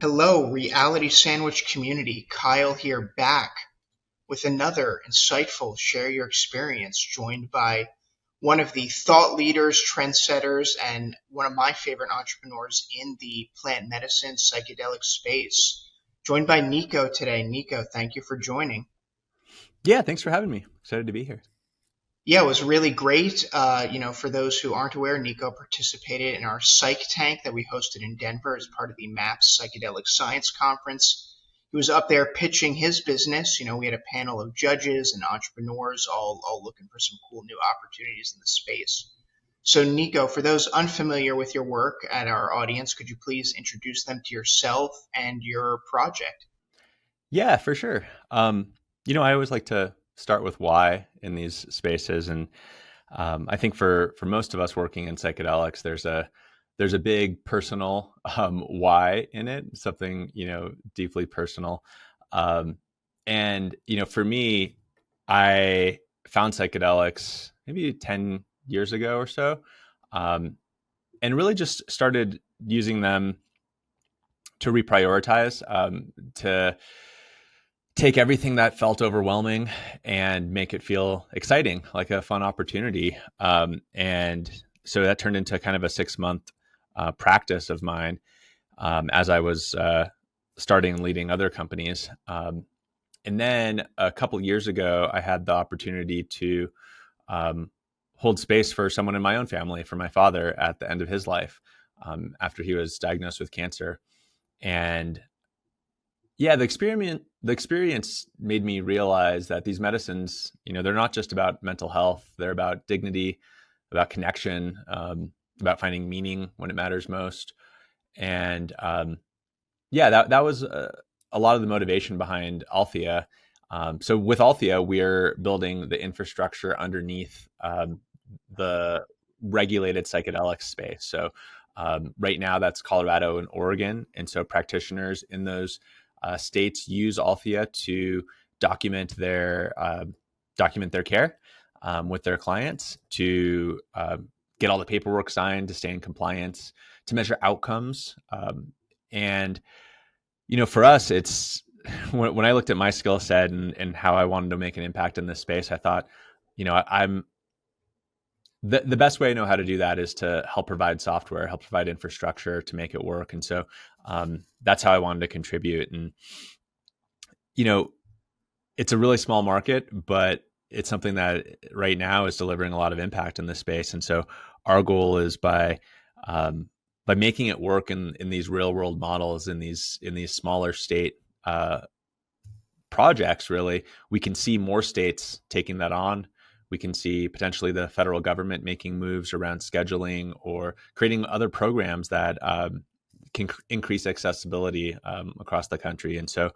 Hello, reality sandwich community. Kyle here back with another insightful share your experience, joined by one of the thought leaders, trendsetters, and one of my favorite entrepreneurs in the plant medicine psychedelic space. Joined by Niko today. Niko, thank you for joining. Yeah, thanks for having me. Excited to be here. Yeah, it was really great. For those who aren't aware, Nico participated in our Psych Tank that we hosted in Denver as part of the MAPS Psychedelic Science Conference. He was up there pitching his business. We had a panel of judges and entrepreneurs all looking for some cool new opportunities in the space. So, Nico, for those unfamiliar with your work at our audience, could you please introduce them to yourself and your project? Yeah, for sure. I always like to start with why in these spaces, and I think for most of us working in psychedelics, there's a big personal why in it, something deeply personal. Um, and for me, I found psychedelics maybe 10 years ago or so, um, and really just started using them to reprioritize, to take everything that felt overwhelming and make it feel exciting, like a fun opportunity. And so that turned into kind of a 6 month practice of mine, as I was starting and leading other companies. And then a couple years ago, I had the opportunity to um, hold space for someone in my own family, for my father at the end of his life, after he was diagnosed with cancer. And yeah, the experience made me realize that these medicines, they're not just about mental health. They're about dignity, about connection, about finding meaning when it matters most. And yeah, that was a lot of the motivation behind Althea. So with Althea, we're building the infrastructure underneath the regulated psychedelic space. So right now, that's Colorado and Oregon, and so practitioners in those states use Althea to document their uh, document their care with their clients, to get all the paperwork signed, to stay in compliance, to measure outcomes. And for us, it's when I looked at my skill set and how I wanted to make an impact in this space, I thought, I'm the best way I know how to do that is to help provide software, help provide infrastructure to make it work. And so that's how I wanted to contribute. And, you know, it's a really small market, but it's something that right now is delivering a lot of impact in this space. And so our goal is by making it work in these real world models, in these smaller state projects, really, we can see more states taking that on. We can see potentially the federal government making moves around scheduling or creating other programs that can increase accessibility across the country. And so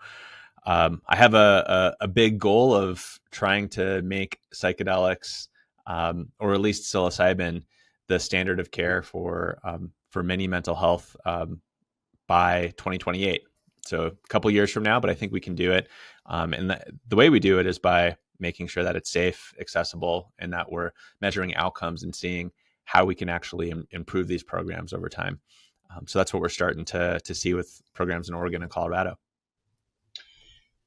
I have a big goal of trying to make psychedelics, or at least psilocybin, the standard of care for many mental health by 2028. So a couple years from now, but I think we can do it. And the way we do it is by making sure that it's safe, accessible, and that we're measuring outcomes and seeing how we can actually improve these programs over time. So that's what we're starting to see with programs in Oregon and Colorado.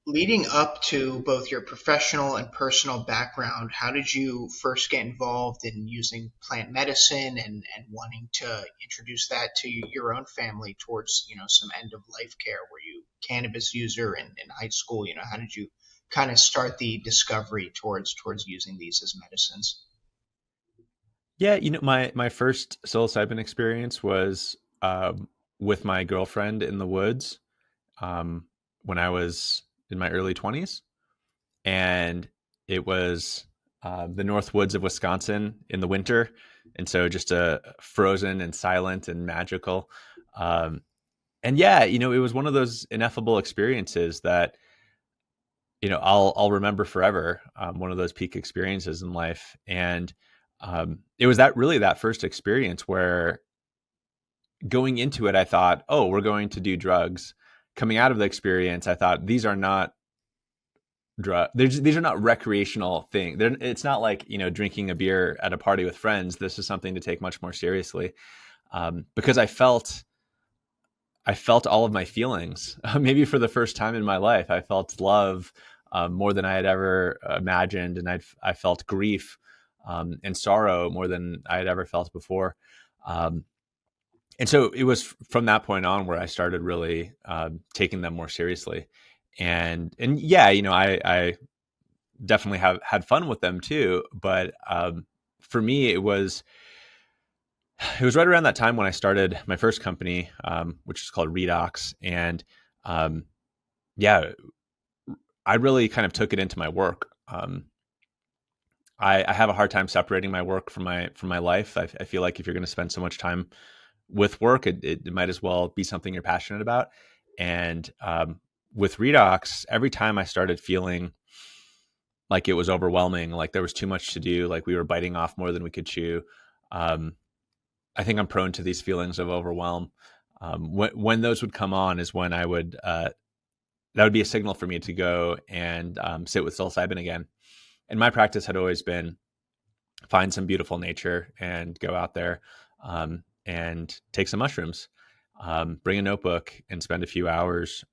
Leading up to both your professional and personal background, how did you first get involved in using plant medicine and wanting to introduce that to your own family towards, some end of life care? Were you a cannabis user in high school? How did you kind of start the discovery towards using these as medicines? Yeah, my first psilocybin experience was with my girlfriend in the woods, um, when I was in my early 20s, and it was the north woods of Wisconsin in the winter, and so just frozen and silent and magical. Um, and yeah, it was one of those ineffable experiences that I'll remember forever. One of those peak experiences in life, and it was that first experience where, going into it, I thought, oh, we're going to do drugs. Coming out of the experience, I thought, these are not these are not recreational things. It's not like drinking a beer at a party with friends. This is something to take much more seriously, because I felt all of my feelings. Maybe for the first time in my life, I felt love more than I had ever imagined, and I felt grief and sorrow more than I had ever felt before. Um, and so it was from that point on where I started really taking them more seriously. And yeah, I definitely have had fun with them too. But for me, it was right around that time when I started my first company, which is called Redox. And um, yeah, I really kind of took it into my work. I have a hard time separating my work from my life. I feel like if you're going to spend so much time with work, it might as well be something you're passionate about. And with Redox, every time I started feeling like it was overwhelming, like there was too much to do, like we were biting off more than we could chew. Um, I think I'm prone to these feelings of overwhelm. When those would come on is when I would that would be a signal for me to go and sit with psilocybin again. And my practice had always been find some beautiful nature and go out there and take some mushrooms, bring a notebook and spend a few hours.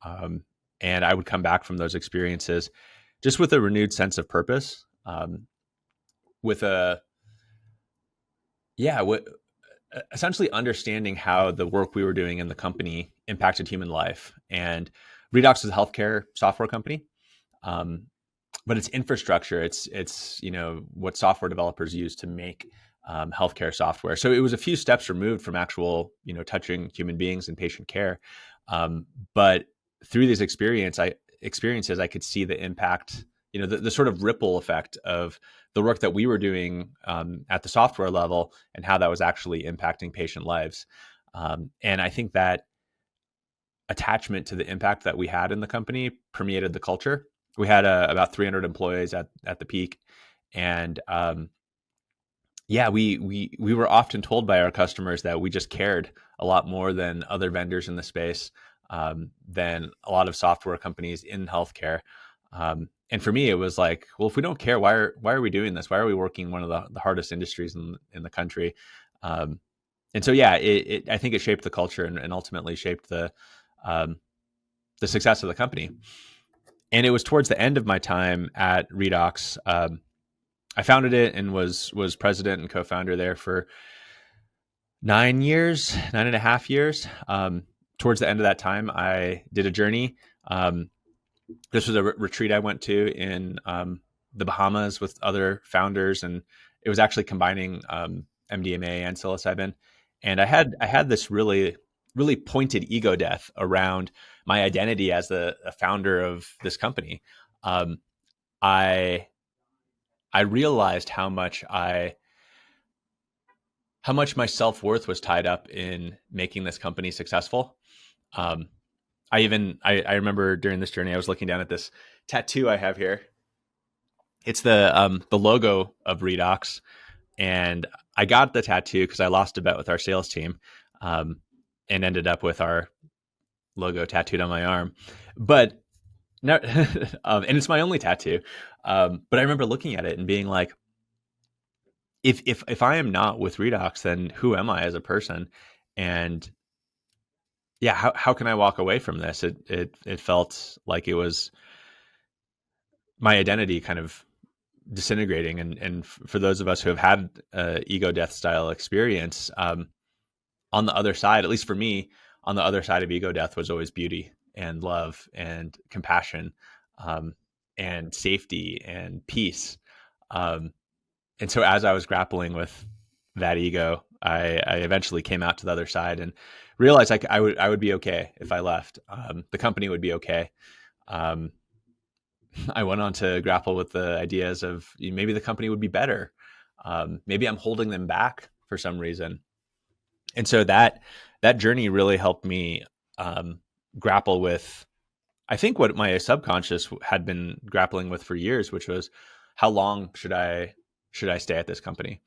And I would come back from those experiences just with a renewed sense of purpose, with a yeah, essentially understanding how the work we were doing in the company impacted human life. And Redox is a healthcare software company, um, but it's infrastructure. It's what software developers use to make healthcare software. So it was a few steps removed from actual touching human beings and patient care, but through these experiences, I could see the impact. The sort of ripple effect of the work that we were doing at the software level and how that was actually impacting patient lives. And I think that attachment to the impact that we had in the company permeated the culture. We had about 300 employees at the peak, and yeah, we were often told by our customers that we just cared a lot more than other vendors in the space, than a lot of software companies in healthcare. And for me, it was like, well, if we don't care, why are we doing this? Why are we working in one of the hardest industries in the country? Um, and so, yeah, I think it shaped the culture and ultimately shaped um, the success of the company. And it was towards the end of my time at Redox. I founded it and was president and co-founder there for 9 years, 9.5 years. Towards the end of that time, I did a journey. This was a retreat I went to in the Bahamas with other founders, and it was actually combining MDMA and psilocybin. And I had this really really pointed ego death around my identity as a founder of this company. Um, I I realized how much my self worth was tied up in making this company successful. Um, I remember during this journey, I was looking down at this tattoo I have here. It's the logo of Redox, and I got the tattoo because I lost a bet with our sales team, um, and ended up with our logo tattooed on my arm. But no, and it's my only tattoo. But I remember looking at it and being like, if I am not with Redox, then who am I as a person? And yeah, how can I walk away from this? It felt like it was my identity kind of disintegrating. And for those of us who have had ego death style experience, on the other side, at least for me, on the other side of ego death was always beauty and love and compassion, um, and safety and peace. Um, and so as I was grappling with that ego, I eventually came out to the other side and realized I would be okay if I left. The company would be okay. Um, I went on to grapple with the ideas of maybe the company would be better. Maybe I'm holding them back for some reason. And so that journey really helped me grapple with, I think, what my subconscious had been grappling with for years, which was how long should I stay at this company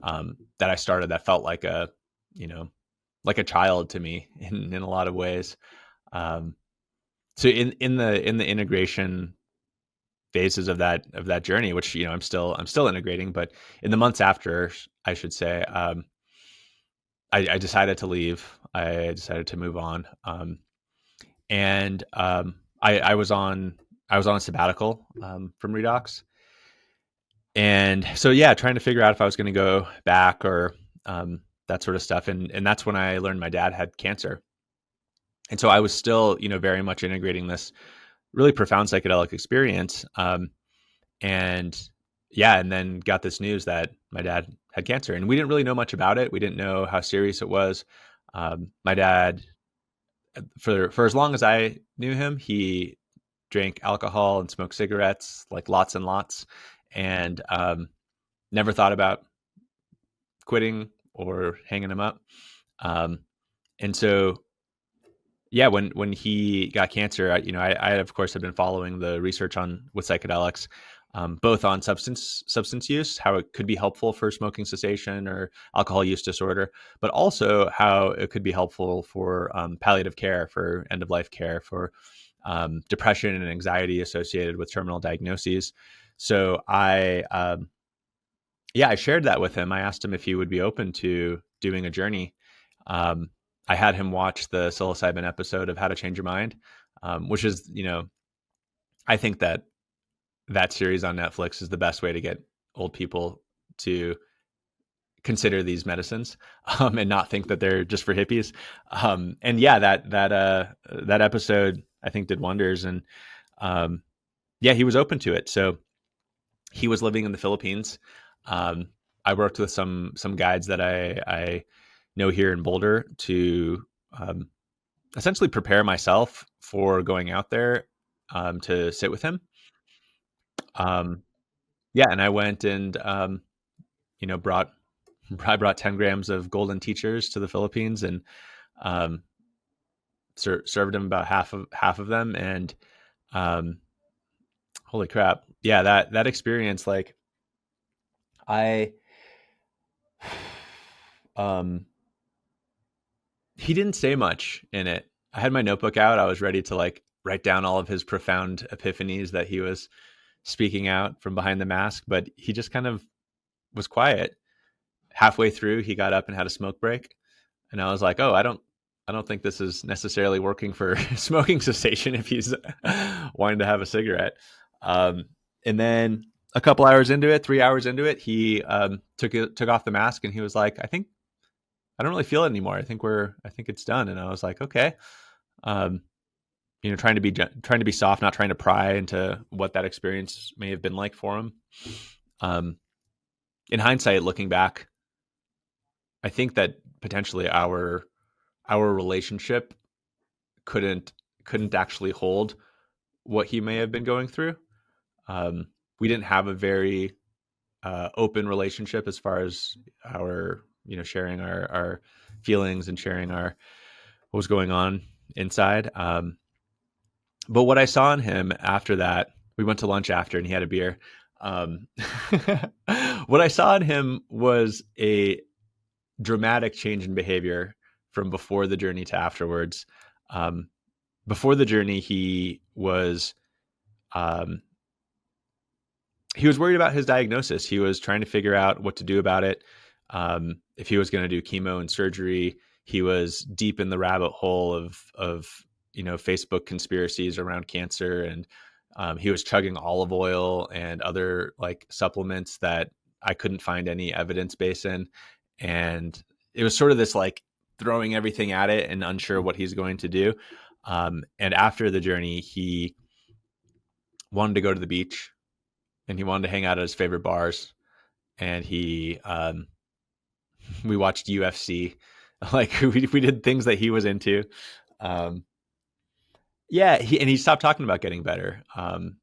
that I started, that felt like you know like a child to me in a lot of ways. Um, so in the integration phases of that journey, which I'm still integrating, but in the months after, I should say, I decided to leave. I decided to move on. And I was on a sabbatical from Redox, and so yeah, trying to figure out if I was going to go back or that sort of stuff. And that's when I learned my dad had cancer, and so I was still very much integrating this really profound psychedelic experience. And yeah, and then got this news that my dad had cancer, and we didn't really know much about it. We didn't know how serious it was. My dad, for as long as I knew him, he drank alcohol and smoked cigarettes, like lots and lots, and never thought about quitting or hanging him up. Um, and so, yeah, when he got cancer, I of course have been following the research on with psychedelics, both on substance use, how it could be helpful for smoking cessation or alcohol use disorder, but also how it could be helpful for palliative care, for end of life care, for depression and anxiety associated with terminal diagnoses. So I shared that with him. I asked him if he would be open to doing a journey. Um, I had him watch the psilocybin episode of How to Change Your Mind, which is, I think that series on Netflix is the best way to get old people to consider these medicines, and not think that they're just for hippies. And yeah, that episode I think did wonders. And um, yeah, he was open to it. So he was living in the Philippines. Um, I worked with some guides that I know here in Boulder to um, essentially prepare myself for going out there to sit with him. Um, yeah, and I went and you know brought I brought 10 grams of golden teachers to the Philippines, and um, served him about half of them. And um, holy crap, yeah, that experience, like I um he didn't say much in it. I had my notebook out. I was ready to like write down all of his profound epiphanies that he was speaking out from behind the mask, but he just kind of was quiet. Halfway through, he got up and had a smoke break, and I was like, "Oh, I don't think this is necessarily working for smoking cessation if he's wanting to have a cigarette." Um, and then a couple hours into it, 3 hours into it, he took off the mask, and he was like, I don't really feel it anymore. I think it's done." And I was like, okay. Um, trying to be soft, not trying to pry into what that experience may have been like for him. Um, in hindsight, looking back, I think that potentially our relationship couldn't couldn't actually hold what he may have been going through. Um, we didn't have a very open relationship as far as our sharing our feelings and sharing our what was going on inside. But what I saw in him after that, we went to lunch after, and he had a beer. Um, what I saw in him was a dramatic change in behavior from before the journey to afterwards. Um, Before the journey, um, he was worried about his diagnosis. He was trying to figure out what to do about it. If he was going to do chemo and surgery, he was deep in the rabbit hole of Facebook conspiracies around cancer, and he was chugging olive oil and other like supplements that I couldn't find any evidence base in, and it was sort of this like throwing everything at it and unsure what he's going to do. And after the journey, he wanted to go to the beach, and he wanted to hang out at his favorite bars, and he we watched UFC. Like we did things that he was into. Um, yeah, he stopped talking about getting better. And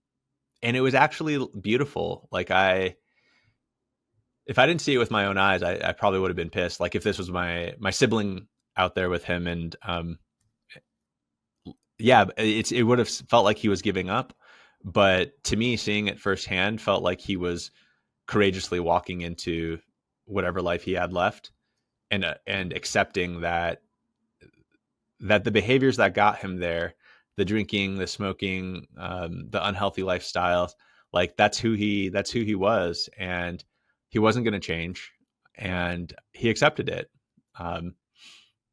it was actually beautiful. Like if I didn't see it with my own eyes, I probably would have been pissed. Like if this was my sibling out there with him, and yeah, it would have felt like he was giving up. But to me, seeing it firsthand felt like he was courageously walking into whatever life he had left, and accepting that the behaviors that got him there, the drinking, the smoking, the unhealthy lifestyles, like that's who he was, and he wasn't going to change, and he accepted it. And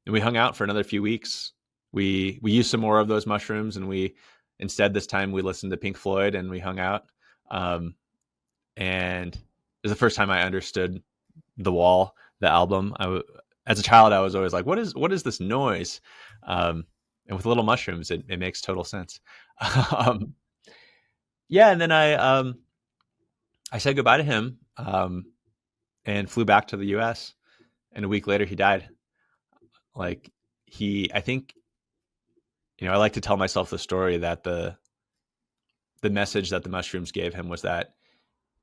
we hung out for another few weeks. We used some more of those mushrooms, and we instead this time we listened to Pink Floyd and we hung out. Um, and it was the first time I understood The Wall, the album. As a child, I was always like, what is this noise? And with little mushrooms, it makes total sense. um, yeah, and then I said goodbye to him, and flew back to the U.S. And a week later, he died. Like I think, I like to tell myself the story that the message that the mushrooms gave him was that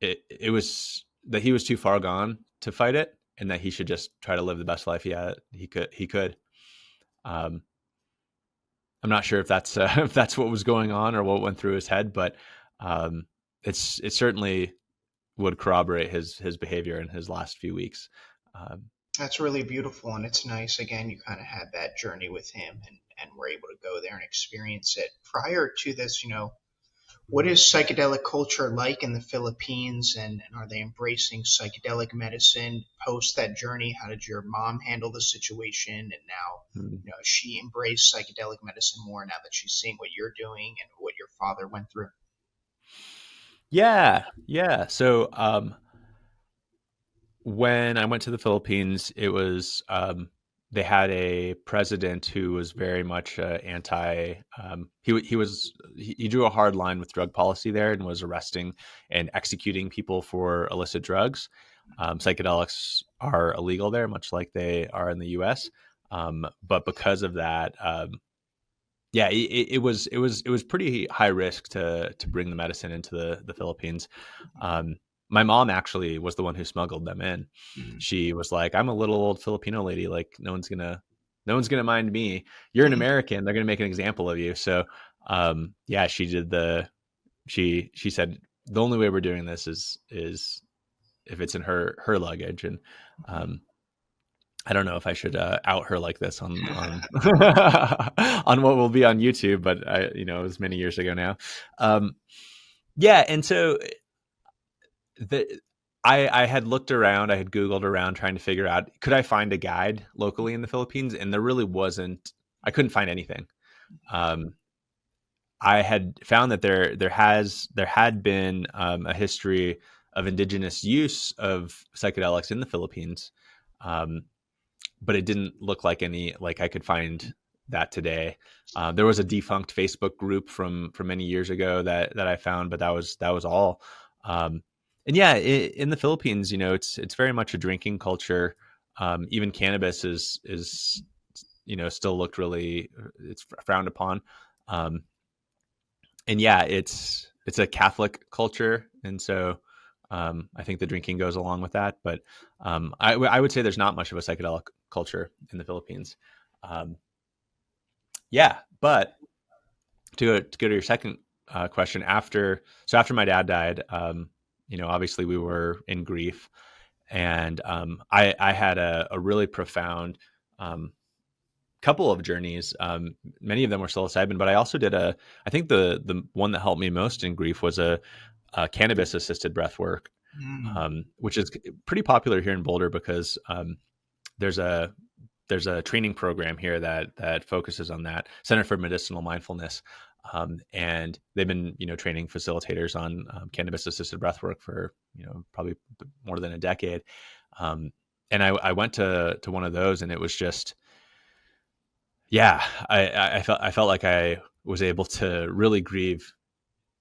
it was that he was too far gone to fight it, and that he should just try to live the best life he could. Um, I'm not sure if that's if that's what was going on or what went through his head, but um, it certainly would corroborate his behavior in his last few weeks. Um, That's really beautiful, and it's nice. Again, you kind of had that journey with him, and were able to go there and experience it. Prior to this, what is psychedelic culture like in the Philippines, and are they embracing psychedelic medicine post that journey? How did your mom handle the situation? And now, has she embraced psychedelic medicine more now that she's seeing what you're doing and what your father went through? yeah, yeah. So when I went to the Philippines, it was they had a president who was very much anti. He drew a hard line with drug policy there and was arresting and executing people for illicit drugs. Psychedelics are illegal there, much like they are in the U.S. But because of that, yeah, it was pretty high risk to bring the medicine into the Philippines. My mom actually was the one who smuggled them in. Mhm. She was like, "I'm a little old Filipino lady. Like, no one's gonna mind me. You're an American. They're gonna make an example of you." So, yeah, she said the only way we're doing this is if it's in her luggage. And um, I don't know if I should out her like this on on what will be on YouTube, but it was many years ago now. Um, yeah, and so the I had looked around, I had Googled around trying to figure out could I find a guide locally in the Philippines, and there really wasn't. I couldn't find anything. Um, I had found that there had been a history of indigenous use of psychedelics in the Philippines, um, but it didn't look like I could find that today. There was a defunct Facebook group from many years ago that I found, but that was all. Um, and yeah, in the Philippines, it's very much a drinking culture. Even cannabis is still looked really it's frowned upon. Um, and yeah, it's a Catholic culture, and so I think the drinking goes along with that. But I would say there's not much of a psychedelic culture in the Philippines. Um, yeah, but to go to your second question, after my dad died, obviously we were in grief, and I had a really profound um, couple of journeys. Many of them were psilocybin, but I also did I think the one that helped me most in grief was a cannabis-assisted breath work, Mm. which is pretty popular here in Boulder because there's a there's a training program here that focuses on that Center for Medicinal Mindfulness, and they've been training facilitators on cannabis-assisted breath work for probably more than a decade. Um, and I went to one of those, and it was just yeah, I felt like I was able to really grieve.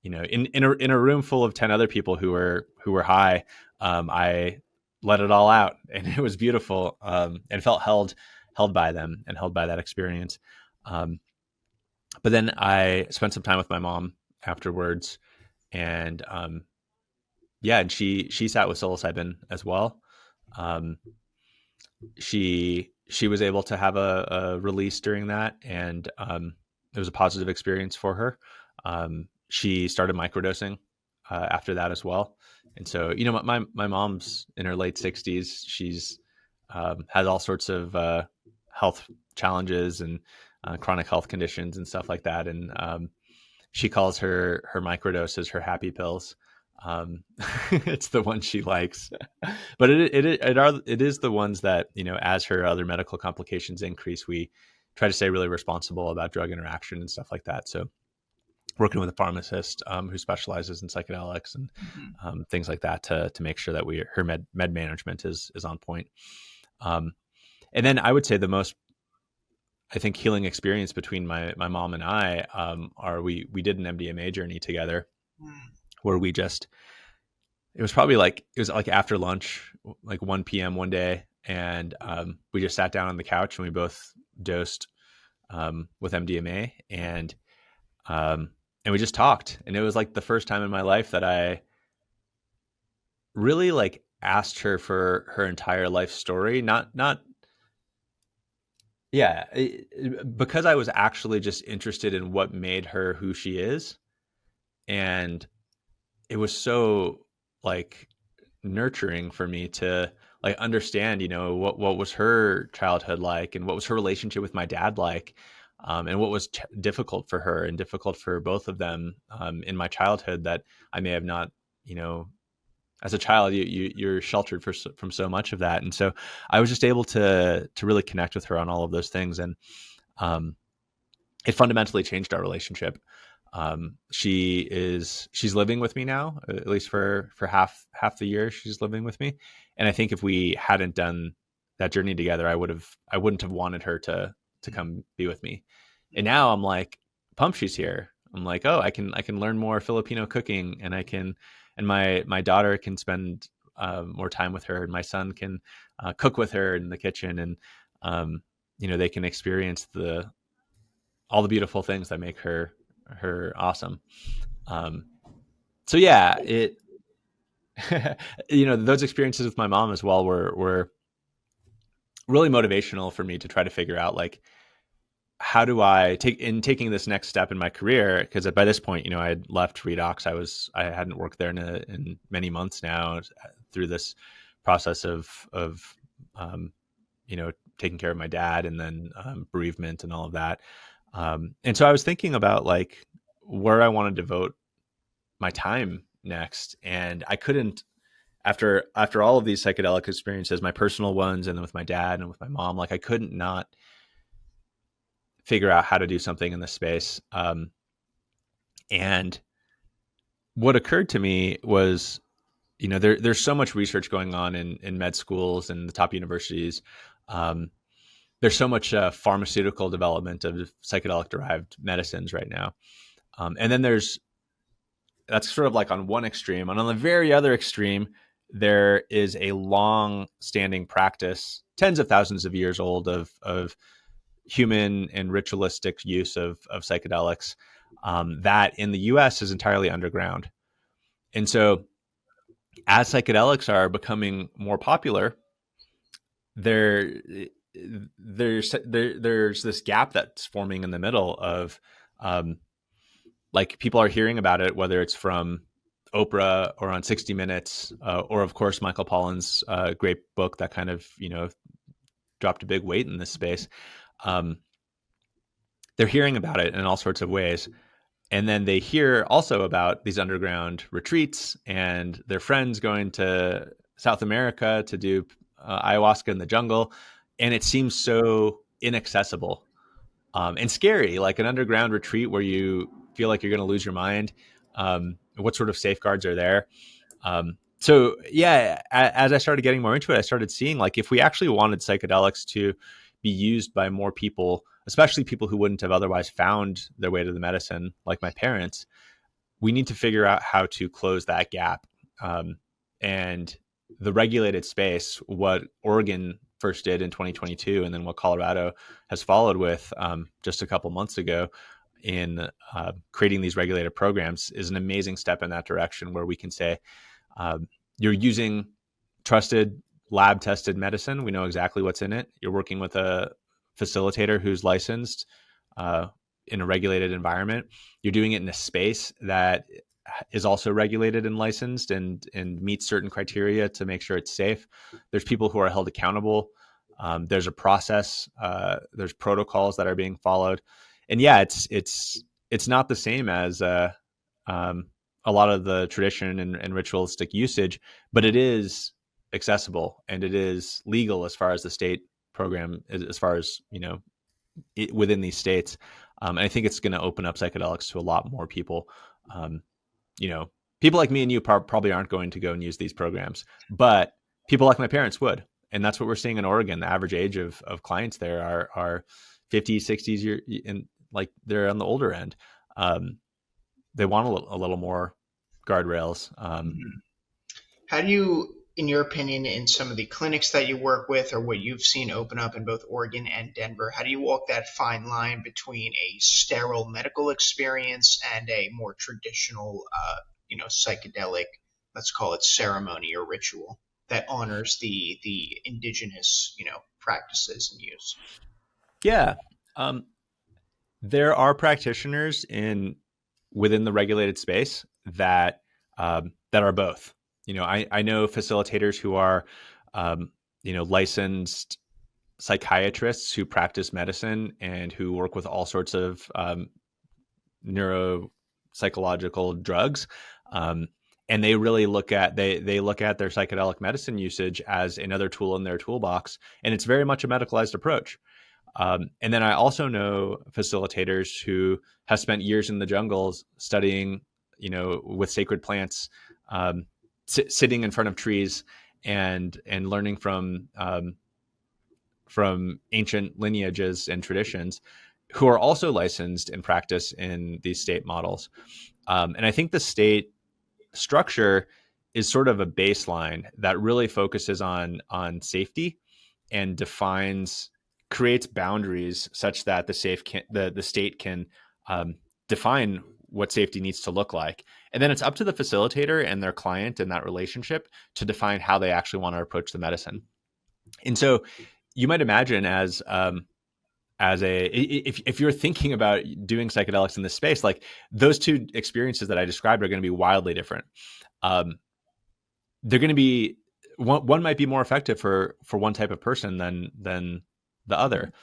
In a room full of 10 other people who were high, I let it all out, and it was beautiful, and felt held by them and held by that experience. Um, but then I spent some time with my mom afterwards, and yeah, and she sat with psilocybin as well. Um, she was able to have a release during that, and it was a positive experience for her. She started microdosing after that as well, and so my mom's in her late 60s. She's has all sorts of health challenges and chronic health conditions and stuff like that, and she calls her microdoses her happy pills. It's the one she likes, but it is the ones that, as her other medical complications increase, we try to stay really responsible about drug interaction and stuff like that. So working with a pharmacist who specializes in psychedelics and Mhm. things like that to make sure that her med management is on point. Um, and then I would say the most, I think, healing experience between my mom and I are we did an MDMA journey together Mm. where we just it was like after lunch, like 1 p.m. one day, and we just sat down on the couch and we both dosed with MDMA, um, and we just talked. And it was like the first time in my life that I really like asked her for her entire life story. Not yeah, because I was actually just interested in what made her who she is, and it was so like nurturing for me to like understand, what was her childhood like, and what was her relationship with my dad like, and what was difficult for her and difficult for both of them in my childhood that I may have not, you know, as a child, you're sheltered from so much of that, and so I was just able to really connect with her on all of those things, and um, it fundamentally changed our relationship. She's living with me now, at least for half the year she's living with me. And I think if we hadn't done that journey together, I wouldn't have wanted her to come be with me. And now I'm like pumped she's here. I'm like, oh, I can learn more Filipino cooking, and my daughter can spend more time with her, and my son can cook with her in the kitchen, and um, they can experience the all the beautiful things that make her awesome. Um, so yeah, it those experiences with my mom as well were really motivational for me to try to figure out like how do I taking this next step in my career, because by this point, I had left Redox. I hadn't worked there in many months now through this process of um, taking care of my dad, and then bereavement and all of that. And so I was thinking about like where I want to devote my time next, and I couldn't, after all of these psychedelic experiences, my personal ones, and then with my dad and with my mom, like I couldn't not figure out how to do something in this space. And what occurred to me was, there's so much research going on in med schools and the top universities. Um, there's so much pharmaceutical development of psychedelic derived medicines right now. And then that's sort of like on one extreme. And on the very other extreme, there is a long standing practice, tens of thousands of years old, of human and ritualistic use of psychedelics that in the US is entirely underground. And so as psychedelics are becoming more popular, there there's this gap that's forming in the middle of um, like people are hearing about it, whether it's from Oprah or on 60 Minutes, or of course Michael Pollan's great book that kind of dropped a big weight in this space. Um, they're hearing about it in all sorts of ways, and then they hear also about these underground retreats and their friends going to South America to do ayahuasca in the jungle, and it seems so inaccessible and scary, like an underground retreat where you feel like you're going to lose your mind. What sort of safeguards are there? So yeah, as I started getting more into it, I started seeing like if we actually wanted psychedelics to be used by more people, especially people who wouldn't have otherwise found their way to the medicine, like my parents, we need to figure out how to close that gap. And the regulated space, what Oregon first did in 2022, and then what Colorado has followed with just a couple months ago in creating these regulated programs, is an amazing step in that direction, where we can say you're using trusted lab tested medicine. We know exactly what's in it. You're working with a facilitator who's licensed in a regulated environment. You're doing it in a space that is also regulated and licensed and meets certain criteria to make sure it's safe. There's people who are held accountable. There's a process. There's protocols that are being followed. And yeah, it's not the same as a lot of the tradition and ritualistic usage, but it is accessible and it is legal as far as the state program, as far as, within these states. And I think it's going to open up psychedelics to a lot more people. Um, you know, People like me and you probably aren't going to go and use these programs, but people like my parents would. And that's what we're seeing in Oregon. The average age of clients there are 50s, 60s, and like they're on the older end. They want a little more guardrails. Mhm. How do you, in your opinion, in some of the clinics that you work with or what you've seen open up in both Oregon and Denver, how do you walk that fine line between a sterile medical experience and a more traditional, psychedelic, let's call it ceremony or ritual that honors the indigenous, practices and use? Yeah. Um, there are practitioners in within the regulated space that are both. I know facilitators who are licensed psychiatrists who practice medicine and who work with all sorts of neuropsychological drugs. And they really they look at their psychedelic medicine usage as another tool in their toolbox, and it's very much a medicalized approach. And then I also know facilitators who have spent years in the jungles studying, with sacred plants, sitting in front of trees and learning from ancient lineages and traditions, who are also licensed and practice in these state models. And I think the state structure is sort of a baseline that really focuses on safety and creates boundaries such that the state can define what safety needs to look like, and then it's up to the facilitator and their client in that relationship to define how they actually want to approach the medicine. And so you might imagine as a if you're thinking about doing psychedelics in this space, like those two experiences that I described are going to be wildly different. They're going to be one might be more effective for one type of person than the other.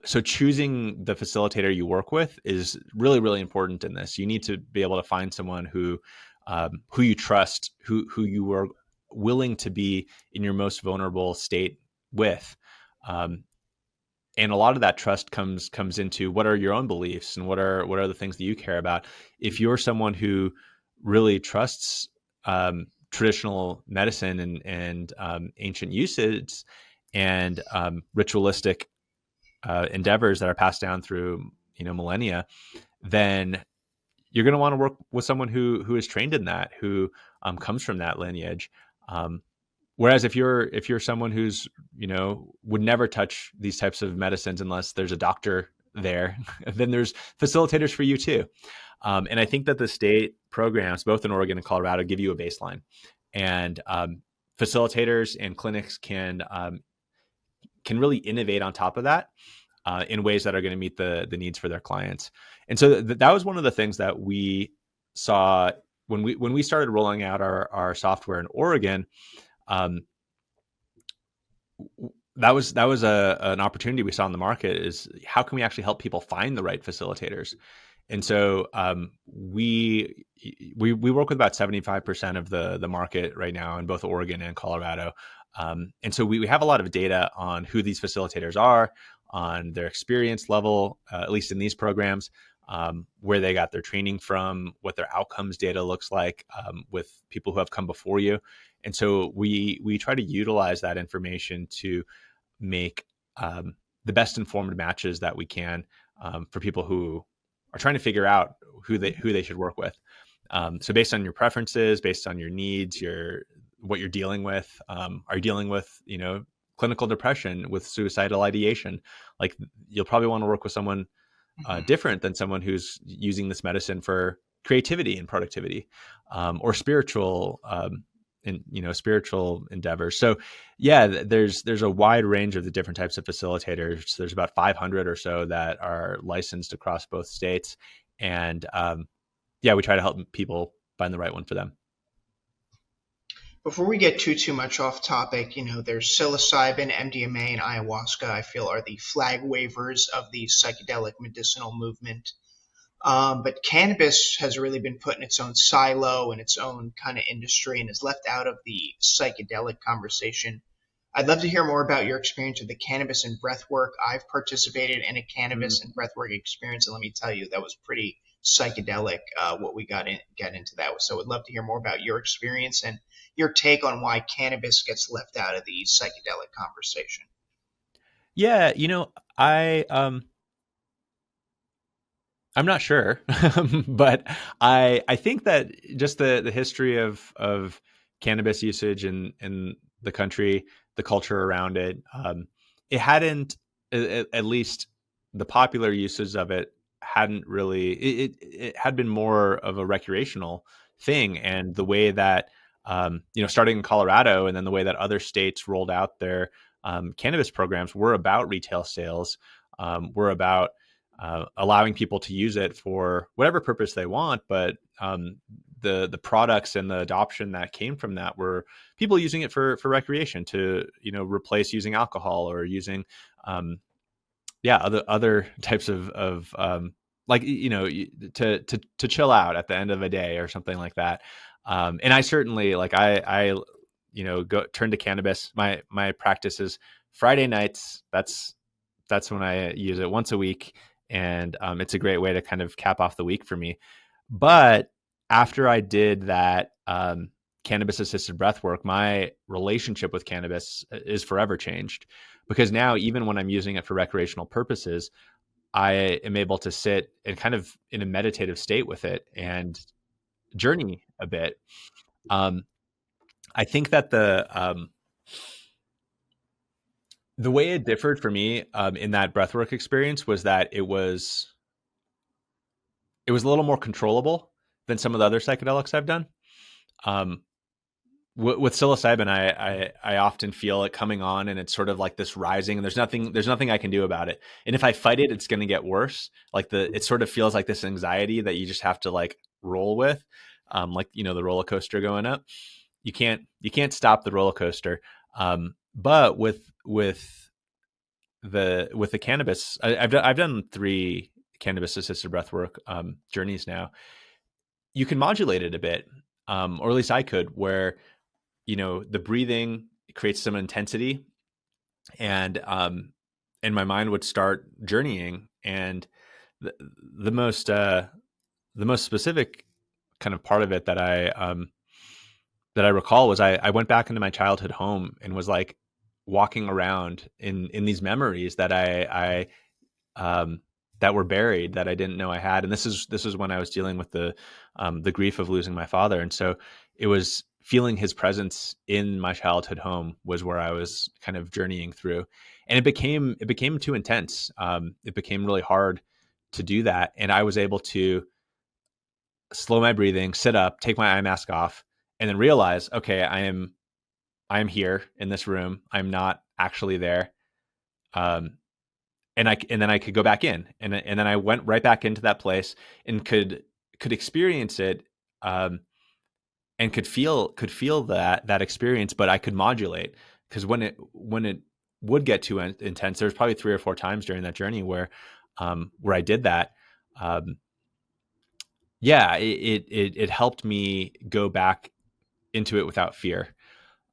So choosing the facilitator you work with is really, really important in this. You need to be able to find someone who you trust, who you are willing to be in your most vulnerable state with. And a lot of that trust comes into what are your own beliefs and what are the things that you care about. If you're someone who really trusts traditional medicine and ancient usages and ritualistic endeavors that are passed down through millennia, then you're going to want to work with someone who is trained in that, who comes from that lineage. Whereas if you're someone who's would never touch these types of medicines unless there's a doctor there, then there's facilitators for you too. And I think that the state programs, both in Oregon and Colorado, give you a baseline, and facilitators and clinics can really innovate on top of that in ways that are going to meet the needs for their clients. And so that was one of the things that we saw when we started rolling out our software in Oregon. That was an opportunity we saw in the market, is how can we actually help people find the right facilitators. And so we work with about 75% of the market right now in both Oregon and Colorado. And so we have a lot of data on who these facilitators are, on their experience level, at least in these programs, where they got their training from, what their outcomes data looks like with people who have come before you. And so we try to utilize that information to make the best informed matches that we can for people who are trying to figure out who they should work with. So based on your preferences, based on your needs, what you're dealing with, are you dealing with clinical depression, with suicidal ideation? Like, you'll probably want to work with someone different than someone who's using this medicine for creativity and productivity, or spiritual spiritual endeavors. So yeah, there's a wide range of the different types of facilitators. There's about 500 or so that are licensed across both states, and yeah, we try to help people find the right one for them. Before we get too much off topic, there's psilocybin, MDMA, and ayahuasca. I feel are the flag wavers of the psychedelic medicinal movement. But cannabis has really been put in its own silo and its own kind of industry and is left out of the psychedelic conversation. I'd love to hear more about your experience with the cannabis and breath work. I've participated in a cannabis and breath work experience, and let me tell you, that was pretty psychedelic. What we got into that. So, I'd love to hear more about your experience and your take on why cannabis gets left out of the psychedelic conversation. Yeah, I'm not sure, but I think that just the history of cannabis usage in the country, the culture around it, it hadn't, at least the popular uses of it hadn't really, it had been more of a recreational thing. And the way that, starting in Colorado, and then the way that other states rolled out their cannabis programs were about retail sales, were about allowing people to use it for whatever purpose they want. But the products and the adoption that came from that were people using it for recreation, to replace using alcohol, or using other types of like to chill out at the end of a day or something like that. And I certainly, like, I go turn to cannabis. My practice is Friday nights. That's when I use it, once a week, and it's a great way to kind of cap off the week for me. But after I did that cannabis assisted breath work, my relationship with cannabis is forever changed, because now, even when I'm using it for recreational purposes, I am able to sit and kind of in a meditative state with it and journey a bit. Um, I think that the way it differed for me in that breathwork experience was that it was a little more controllable than some of the other psychedelics I've done. Um, with psilocybin, I often feel it coming on, and it's sort of like this rising, and there's nothing I can do about it. And if I fight it, it's going to get worse. Like, it sort of feels like this anxiety that you just have to, like, roll with, like, the roller coaster going up. You can't stop the roller coaster. But with the cannabis, I've done 3 cannabis assisted breathwork journeys now. You can modulate it a bit, or at least I could, where the breathing creates some intensity, and my mind would start journeying. And the, the most the most specific kind of part of it that I recall was I went back into my childhood home and was, like, walking around in these memories um, that were buried, that I didn't know I had. And this is when I was dealing with the grief of losing my father. And so it was feeling his presence in my childhood home was where I was kind of journeying through. And it became too intense. It became really hard to do that. And I was able to slow my breathing, sit up, take my eye mask off, and then realize, okay, I am here in this room. I'm not actually there. Um, and then I could go back in, and then I went right back into that place, and could experience it, um, and could feel that experience. But I could modulate, because when it would get too intense, there's probably 3 or 4 times during that journey where I did that. Um, yeah, it helped me go back into it without fear.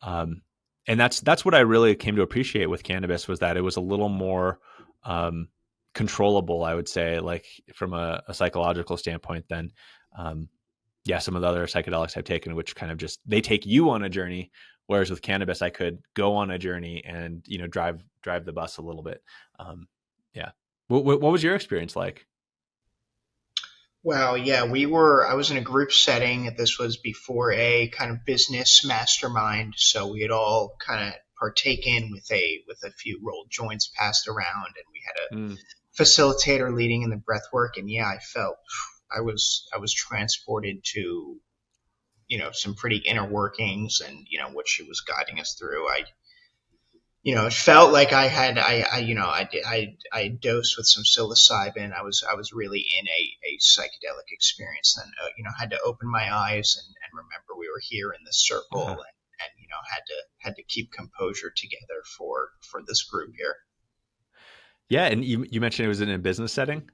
Um, and that's what I really came to appreciate with cannabis, was that it was a little more um, controllable, I would say, like, from a psychological standpoint, than some of the other psychedelics I've taken, which kind of just, they take you on a journey. Whereas with cannabis, I could go on a journey and drive the bus a little bit. Um, yeah. What was your experience like? Well, yeah, I was in a group setting. This was before a kind of business mastermind, so we had all kind of partaken with a few rolled joints passed around, and we had a Mm, facilitator leading in the breath work. And yeah, I felt I was transported to some pretty inner workings, and what she was guiding us through. It felt like I dosed with some psilocybin. I was really in a psychedelic experience. And had to open my eyes and remember we were here in this circle, uh, and had to keep composure together for this group here. yeah. And you mentioned it was in a business setting.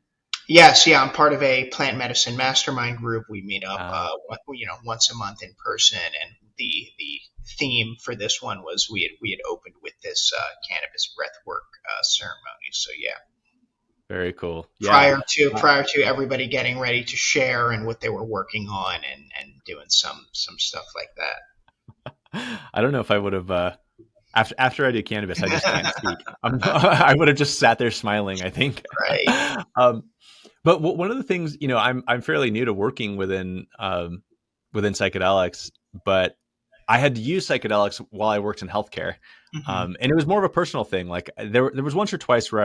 Yes, yeah, I'm part of a plant medicine mastermind group. We meet up, Uh, once a month in person, and the theme for this one was we had opened with this cannabis breathwork ceremony. So yeah, Very cool. Yeah. prior to everybody getting ready to share and what they were working on and doing some stuff like I don't know if I would have after I did cannabis, I just can't that. speak. I would have just sat there smiling, I think. Right. um, but one of the things, I'm fairly new to working within psychedelics, but I had to use psychedelics while I worked in healthcare, Hmm. and it was more of a personal thing. Like there was once or twice where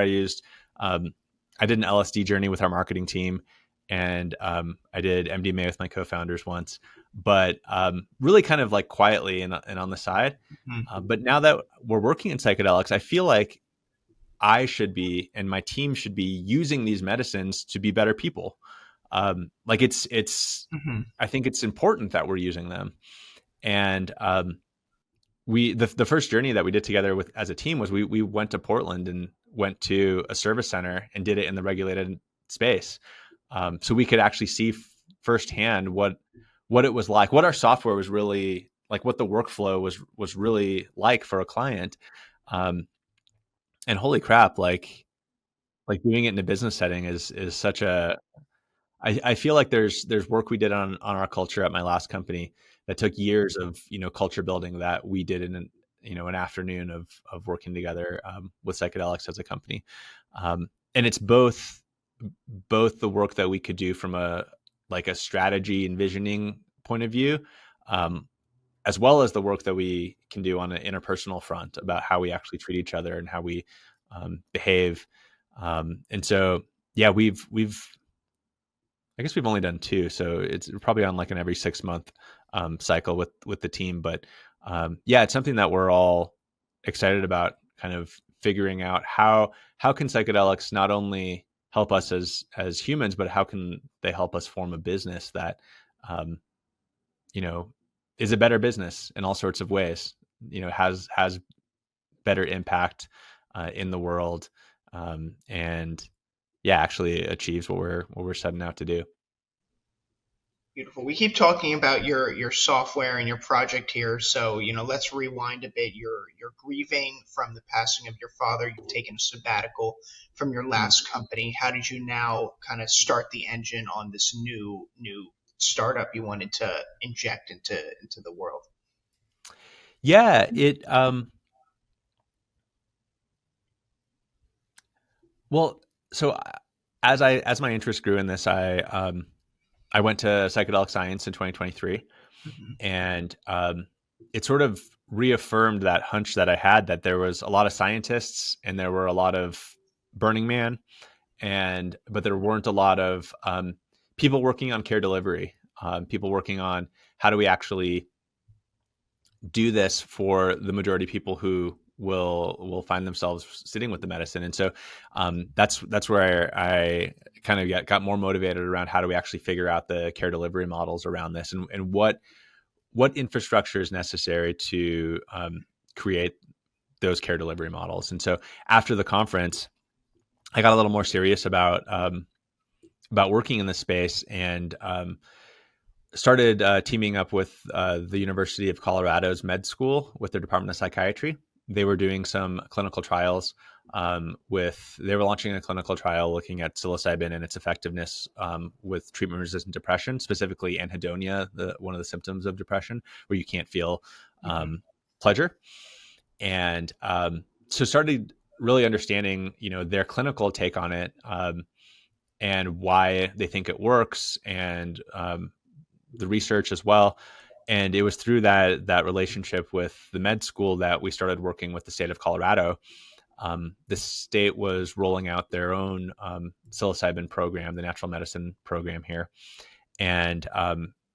um, I did an LSD journey with our marketing team, and I did MDMA with my co-founders once, but really kind of like quietly and on the side. Hmm. But now that we're working in psychedelics, I feel like I should be and my team should be using these medicines to be better people. Like it's Hmm. I think it's important that we're using them. And the first journey that we did together with as a team was we went to Portland and went to a service center and did it in the regulated space, so we could actually see firsthand what it was like, what our software was really like, what the workflow was really like for a client. Um, and holy crap, like doing it in a business setting is such a I feel like there's work we did on our culture at my last company that took years of culture building that we did in an afternoon of working together with psychedelics as a company, and it's both the work that we could do from a strategy and visioning point of view, um, as well as the work that we can do on an interpersonal front about how we actually treat each other and how we behave, and so yeah, we've I guess we've only done two, so it's probably on like an every 6 month cycle with the team. But yeah, it's something that we're all excited about, kind of figuring out how can psychedelics not only help us as humans, but how can they help us form a business that um, you know is a better business in all sorts of ways. Has better impact in the world, and yeah, actually achieves what we're setting out to do. Beautiful. We keep talking about your software and your project here, so let's rewind a bit. You're grieving from the passing of your father. You've taken a sabbatical from your last company. How did you now kind of start the engine on this new startup you wanted to inject into the world? Yeah, it well, so as my interest grew in this, I went to psychedelic science in 2023, Hmm. and it sort of reaffirmed that hunch that I had that there was a lot of scientists and there were a lot of Burning Man, and but there weren't a lot of people working on care delivery, people working on how do we actually do this for the majority of people who will find themselves sitting with the medicine. And so that's where I kind of got more motivated around how do we actually figure out the care delivery models around this, and what infrastructure is necessary to create those care delivery models. And so after the conference, I got a little more serious about working in this space, and started teaming up with the University of Colorado's med school with their Department of Psychiatry. They were doing some clinical trials they were launching a clinical trial looking at psilocybin and its effectiveness with treatment resistant depression, specifically anhedonia, one of the symptoms of depression, where you can't feel Hmm. pleasure. And so started really understanding, their clinical take on it, and why they think it works, and the research as well. And it was through that relationship with the med school that we started working with the state of Colorado. The state was rolling out their own psilocybin program, the natural medicine program here, and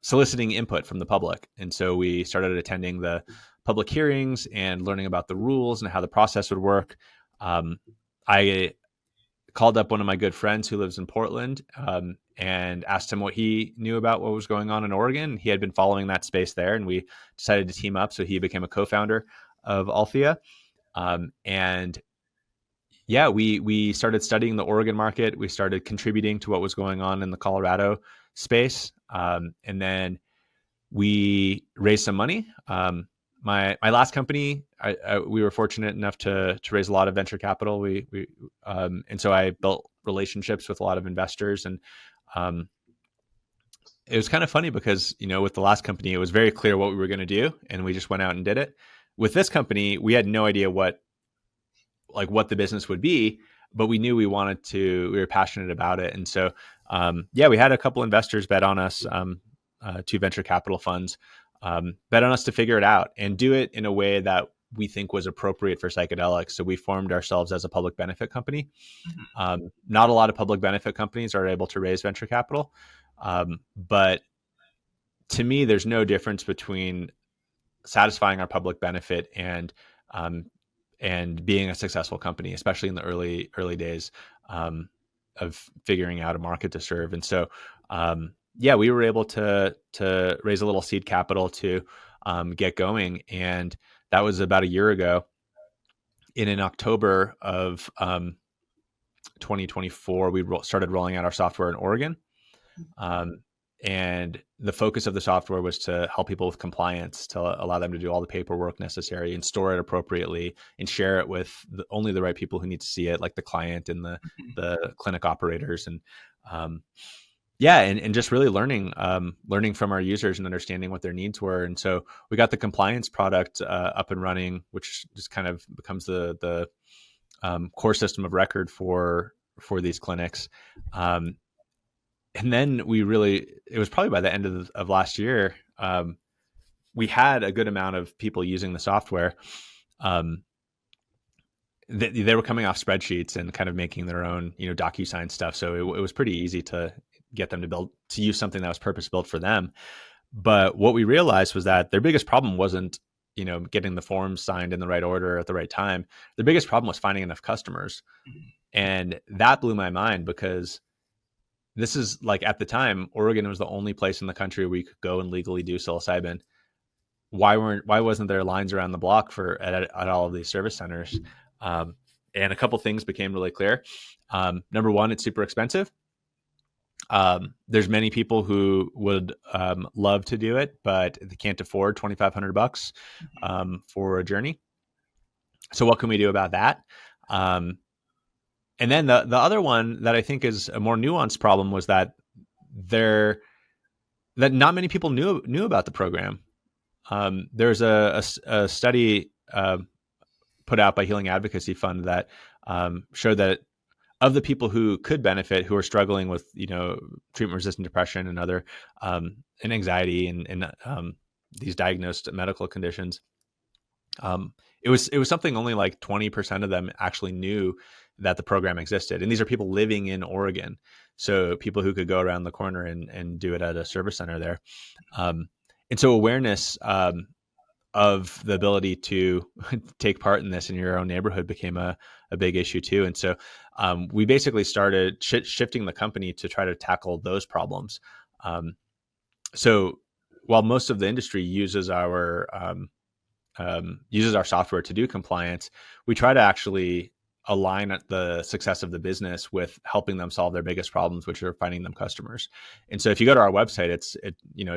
soliciting input from the public. And so we started attending the public hearings and learning about the rules and how the process would work. I called up one of my good friends who lives in Portland, and asked him what he knew about what was going on in Oregon. He had been following that space there, and we decided to team up. So he became a co-founder of Althea, and yeah, we started studying the Oregon market. We started contributing to what was going on in the Colorado space, and then we raised some money. My last company, we were fortunate enough to raise a lot of venture capital. And so I built relationships with a lot of investors, and um, it was kind of funny because with the last company, it was very clear what we were going to do, and we just went out and did it. With this company, we had no idea what the business would be, but we knew we were passionate about it. And so, yeah, we had a couple investors bet on us, two venture capital funds, bet on us to figure it out and do it in a way that we think was appropriate for psychedelics. So we formed ourselves as a public benefit company. Not a lot of public benefit companies are able to raise venture capital. But to me, there's no difference between satisfying our public benefit um, and being a successful company, especially in the early days of figuring out a market to serve. And so, yeah, we were able to raise a little seed capital to get going, and that was about a year ago. In October of 2024, we started rolling out our software in Oregon. Um, and the focus of the software was to help people with compliance, to allow them to do all the paperwork necessary and store it appropriately and share it with only the right people who need to see it, like the client and the clinic operators. And yeah, and just really learning from our users and understanding what their needs were. And so we got the compliance product up and running, which just kind of becomes the core system of record for these clinics. And then it was probably by the end of last year, we had a good amount of people using the software. They were coming off spreadsheets and kind of making their own, DocuSign stuff. So it was pretty easy to get them to use something that was purpose built for them. But what we realized was that their biggest problem wasn't, getting the forms signed in the right order at the right time. Their biggest problem was finding enough customers. And that blew my mind, because this is like, at the time, Oregon was the only place in the country where you could go and legally do psilocybin. Why wasn't there lines around the block at all of these service centers? And a couple things became really clear. Number one, it's super expensive. There's many people who would love to do it, but they can't afford $2,500 for a journey. So what can we do about that? And then the other one that I think is a more nuanced problem was that not many people knew about the program. There's a study put out by Healing Advocacy Fund that showed that of the people who could benefit, who are struggling with treatment-resistant depression and other and anxiety and these diagnosed medical conditions, it was something only like 20% of them actually knew that the program existed. And these are people living in Oregon. So people who could go around the corner and do it at a service center there. And so awareness of the ability to take part in this in your own neighborhood became a big issue too. And so we basically started shifting the company to try to tackle those problems. So while most of the industry uses our software to do compliance, we try to actually align the success of the business with helping them solve their biggest problems, which are finding them customers. And so if you go to our website, it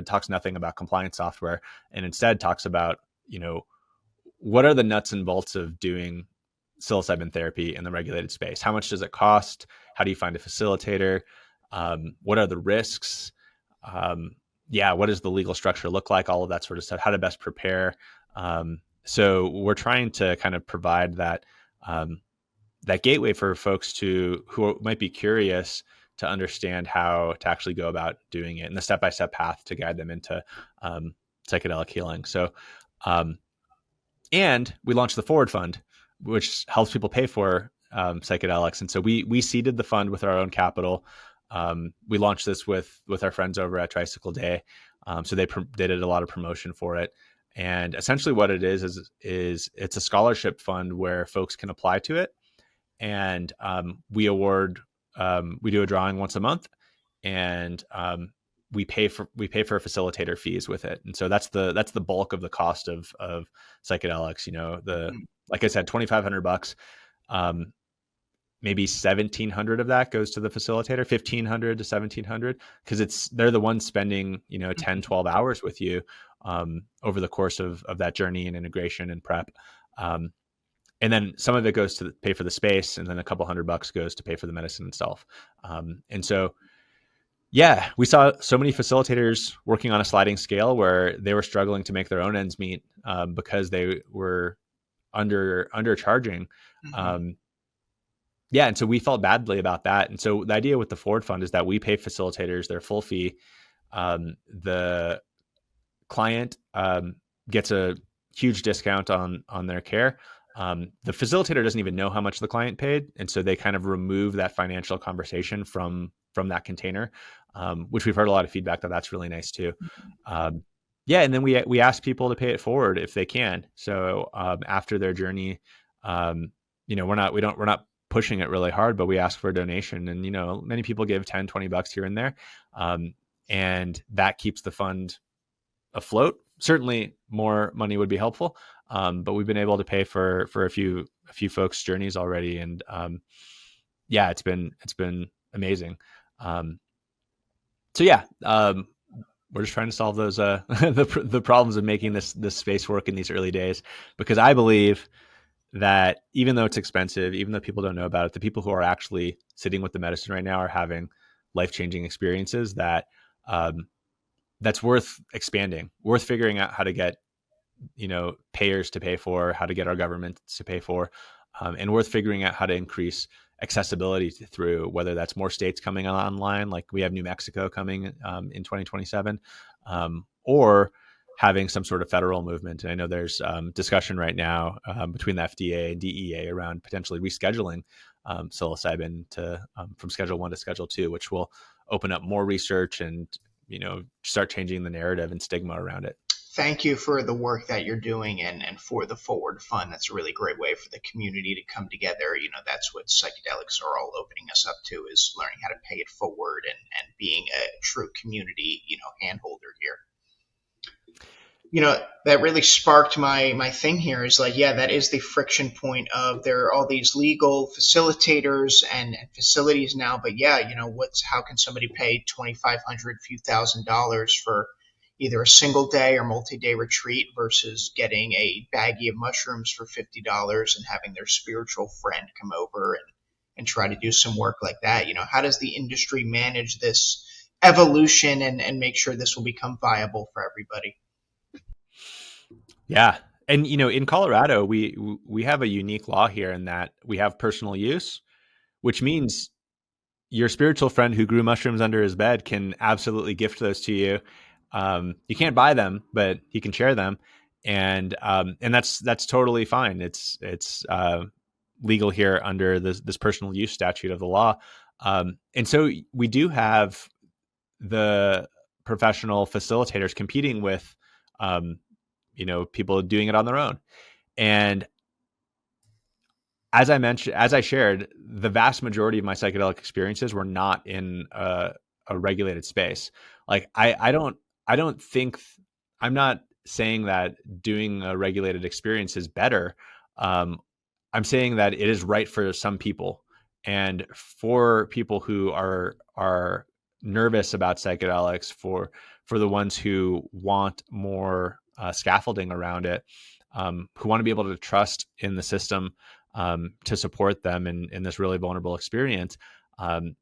talks nothing about compliance software, and instead talks about, what are the nuts and bolts of doing psilocybin therapy in the regulated space? How much does it cost? How do you find a facilitator? What are the risks? What does the legal structure look like? All of that sort of stuff, how to best prepare. So we're trying to kind of provide that gateway for folks who might be curious to understand how to actually go about doing it, and the step-by-step path to guide them into psychedelic healing. So, and we launched the Forward Fund, which helps people pay for psychedelics. And so we seeded the fund with our own capital. We launched this with our friends over at Tricycle Day. So they did a lot of promotion for it. And essentially what it is it's a scholarship fund where folks can apply to it. And we do a drawing once a month, and we pay for facilitator fees with it. And so that's the bulk of the cost of psychedelics. Like I said, $2,500. maybe 1,700 of that goes to the facilitator, 1,500 to 1,700, because they're the ones spending, 10, Mhm. 12 hours with you over the course of that journey and integration and prep. Um, and then some of it goes to pay for the space, and then a couple $100 goes to pay for the medicine itself. And so, yeah, we saw so many facilitators working on a sliding scale where they were struggling to make their own ends meet because they were undercharging. Mhm. Um, yeah, and so we felt badly about that. And so the idea with the Forward Fund is that we pay facilitators their full fee. The client gets a huge discount on their care. The facilitator doesn't even know how much the client paid, and so they kind of remove that financial conversation from that container, which we've heard a lot of feedback that that's really nice too. Um, yeah, and then we ask people to pay it forward if they can. So after their journey, we're not pushing it really hard, but we ask for a donation, and many people give 10, $20 here and there, and that keeps the fund afloat. Certainly, more money would be helpful, but we've been able to pay for a few folks' journeys already, and yeah, it's been amazing. Um, so yeah, we're just trying to solve those the problems of making this space work in these early days, because I believe that even though it's expensive, even though people don't know about it, the people who are actually sitting with the medicine right now are having life-changing experiences that's worth expanding, worth figuring out how to get payers to pay for, how to get our government to pay for, and worth figuring out how to increase accessibility through, whether that's more states coming online, like we have New Mexico coming in 2027, or having some sort of federal movement. And I know there's discussion right now between the FDA and DEA around potentially rescheduling psilocybin to from Schedule 1 to Schedule 2, which will open up more research and start changing the narrative and stigma around it. Thank you for the work that you're doing and for the Forward Fund. That's a really great way for the community to come together. That's what psychedelics are all opening us up to, is learning how to pay it forward and being a true community, handholder here. That really sparked my thing here, is like, yeah, that is the friction point of, there are all these legal facilitators and facilities now, but yeah, how can somebody pay 2,500 few $1,000s for either a single day or multi-day retreat versus getting a baggie of mushrooms for $50 and having their spiritual friend come over and try to do some work like that? How does the industry manage this evolution and make sure this will become viable for everybody? Yeah. And in Colorado, we have a unique law here in that we have personal use, which means your spiritual friend who grew mushrooms under his bed can absolutely gift those to you. You can't buy them, but he can share them, and that's totally fine. It's legal here under this personal use statute of the law, and so we do have the professional facilitators competing with um, people doing it on their own. And as I shared, the vast majority of my psychedelic experiences were not in a regulated space. Like I don't think, I'm not saying that doing a regulated experience is better. Um, I'm saying that it is right for some people, and for people who are nervous about psychedelics, for the ones who want more scaffolding around it, who want to be able to trust in the system to support them in this really vulnerable experience,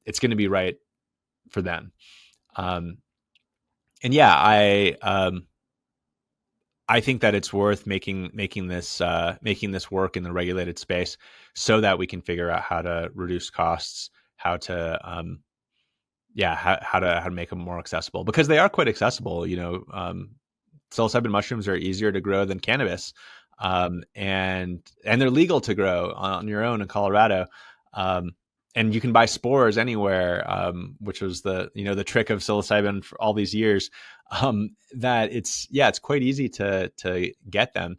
it's going to be right for them. Um, and yeah, I think that it's worth making this work in the regulated space so that we can figure out how to reduce costs, how to how to make them more accessible, because they are quite accessible. Psilocybin mushrooms are easier to grow than cannabis, and they're legal to grow on your own in Colorado. Um, and you can buy spores anywhere, which was the trick of psilocybin for all these years. That it's quite easy to get them.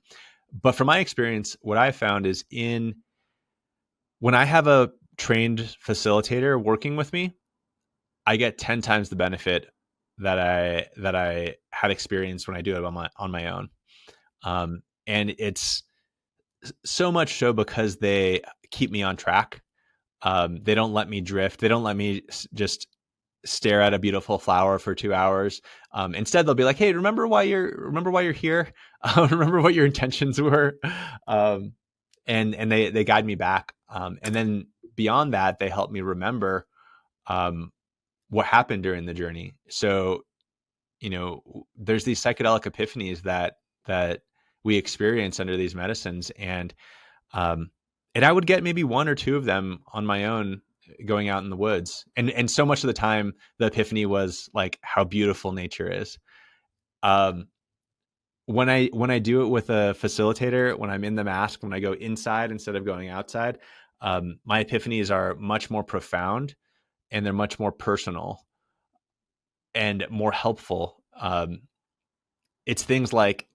But from my experience, what I found is when I have a trained facilitator working with me, I get 10 times the benefit that I had experienced when I do it on my own. And it's so much so because they keep me on track. They don't let me drift. They don't let me just stare at a beautiful flower for 2 hours. Instead, they'll be like, "Hey, remember why you're here. Remember what your intentions were," um, and they guide me back. And then beyond that, they help me remember um, what happened during the journey. So there's these psychedelic epiphanies that we experience under these medicines, um, and I would get maybe one or two of them on my own going out in the woods. And so much of the time the epiphany was like how beautiful nature is. Um, when I do it with a facilitator, when I'm in the mask, when I go inside instead of going outside, my epiphanies are much more profound and they're much more personal and more helpful. It's things like,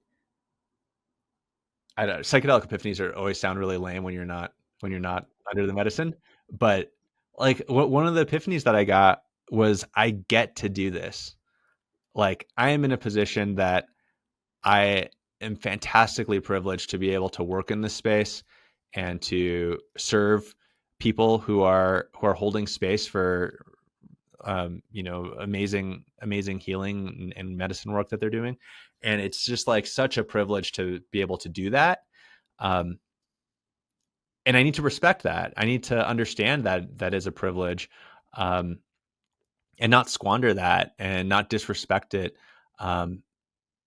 I don't know, psychedelic epiphanies are always sound really lame when you're not under the medicine. But like one of the epiphanies that I got was I get to do this. Like I am in a position that I am fantastically privileged to be able to work in this space and to serve people who are holding space for amazing healing and medicine work that they're doing. And it's just like such a privilege to be able to do that. Um, and I need to respect that. I need to understand that that is a privilege, um, and not squander that and not disrespect it. Um,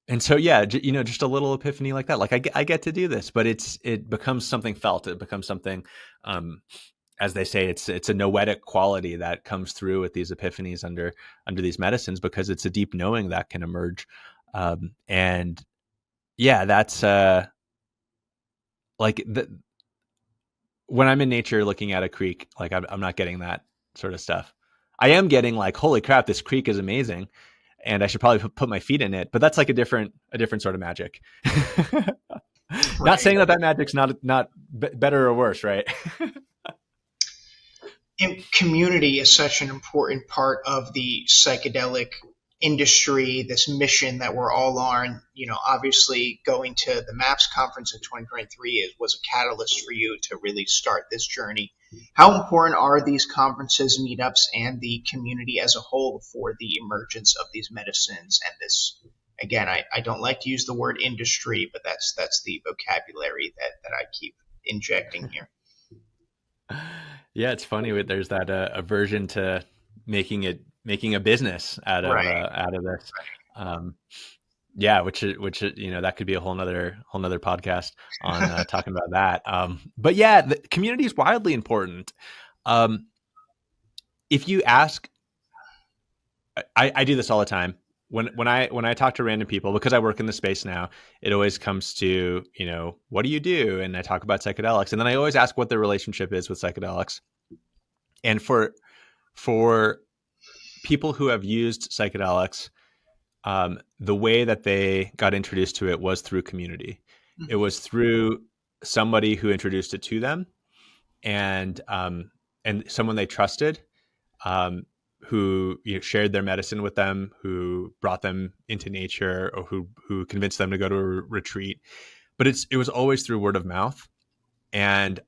and so, yeah, just a little epiphany like that. Like I get to do this, but it becomes something felt. It becomes something, um, as they say, it's a noetic quality that comes through with these epiphanies under these medicines, because it's a deep knowing that can emerge. And yeah, that's like when I'm in nature looking at a creek, like I'm not getting that sort of stuff. I am getting like, holy crap, this creek is amazing, and I should probably put my feet in it. But that's like a different sort of magic. Not Right. saying that magic's not better or worse, right? And community is such an important part of the psychedelic industry, this mission that we're all on. Obviously going to the MAPS conference in 2023 was a catalyst for you to really start this journey. How important are these conferences, meetups, and the community as a whole for the emergence of these medicines and this? Again, I don't like to use the word industry, but that's the vocabulary that I keep injecting here. Yeah, it's funny. There's that aversion to making a business Right. out of this. Um, yeah, that could be a whole nother podcast on talking about that. But yeah, the community is wildly important. Um, if you ask, I do this all the time. When I talk to random people, because I work in the space now, it always comes to, what do you do? And I talk about psychedelics, and then I always ask what their relationship is with psychedelics. And for people who have used psychedelics, the way that they got introduced to it was through community. It Mhm. was through somebody who introduced it to them, and someone they trusted, um, who shared their medicine with them, who brought them into nature, or who convinced them to go to a retreat. But it was always through word of mouth, and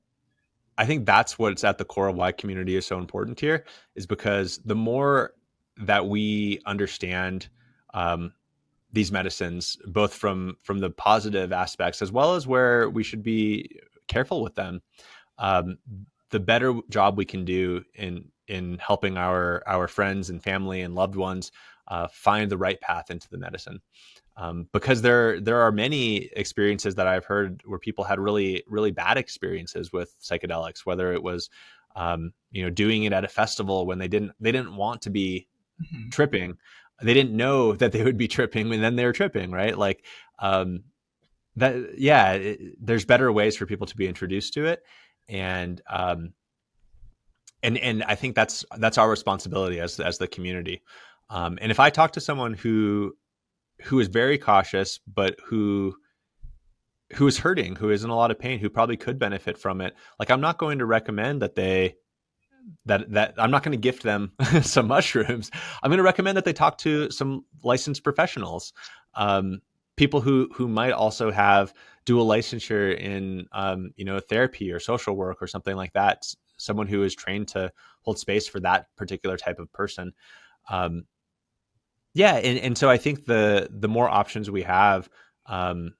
I think that's what's at the core of why community is so important here, is because the more that we understand um, these medicines, both from the positive aspects as well as where we should be careful with them, um, the better job we can do in helping our friends and family and loved ones find the right path into the medicine. Because there are many experiences that I've heard where people had really really bad experiences with psychedelics, whether it was doing it at a festival when they didn't want to be Mhm. tripping. They didn't know that they would be tripping, and then they were tripping, right? Like um, that. Yeah, there's better ways for people to be introduced to it, and and I think that's our responsibility as the community. And if I talk to someone who is very cautious, but who is hurting, who is in a lot of pain, who probably could benefit from it, like I'm not going to recommend that I'm not going to gift them some mushrooms. I'm going to recommend that they talk to some licensed professionals, um, people who might also have dual licensure in therapy or social work or something like that, someone who is trained to hold space for that particular type of person. Um, yeah, and so I think the more options we have, and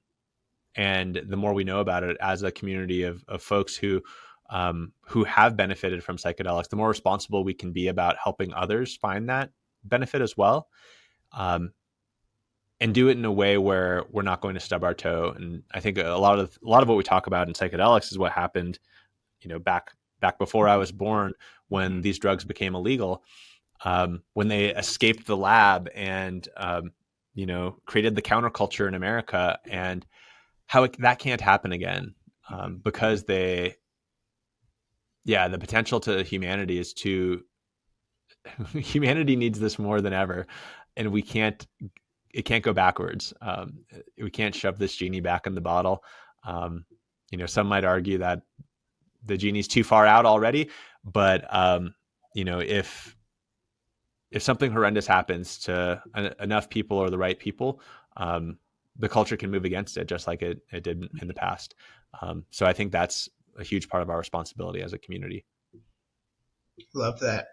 the more we know about it as a community of folks who have benefited from psychedelics, the more responsible we can be about helping others find that benefit as well, um, and do it in a way where we're not going to stub our toe. And I think a lot of what we talk about in psychedelics is what happened, back before I was born, when these drugs became illegal, when they escaped the lab and created the counterculture in America, and that can't happen again, because the potential to humanity is too. Humanity needs this more than ever, and it can't go backwards. We can't shove this genie back in the bottle. Some might argue that the genie's too far out already, but if something horrendous happens to enough people or the right people, the culture can move against it, just like it did in the past. So I think that's a huge part of our responsibility as a community. Love that.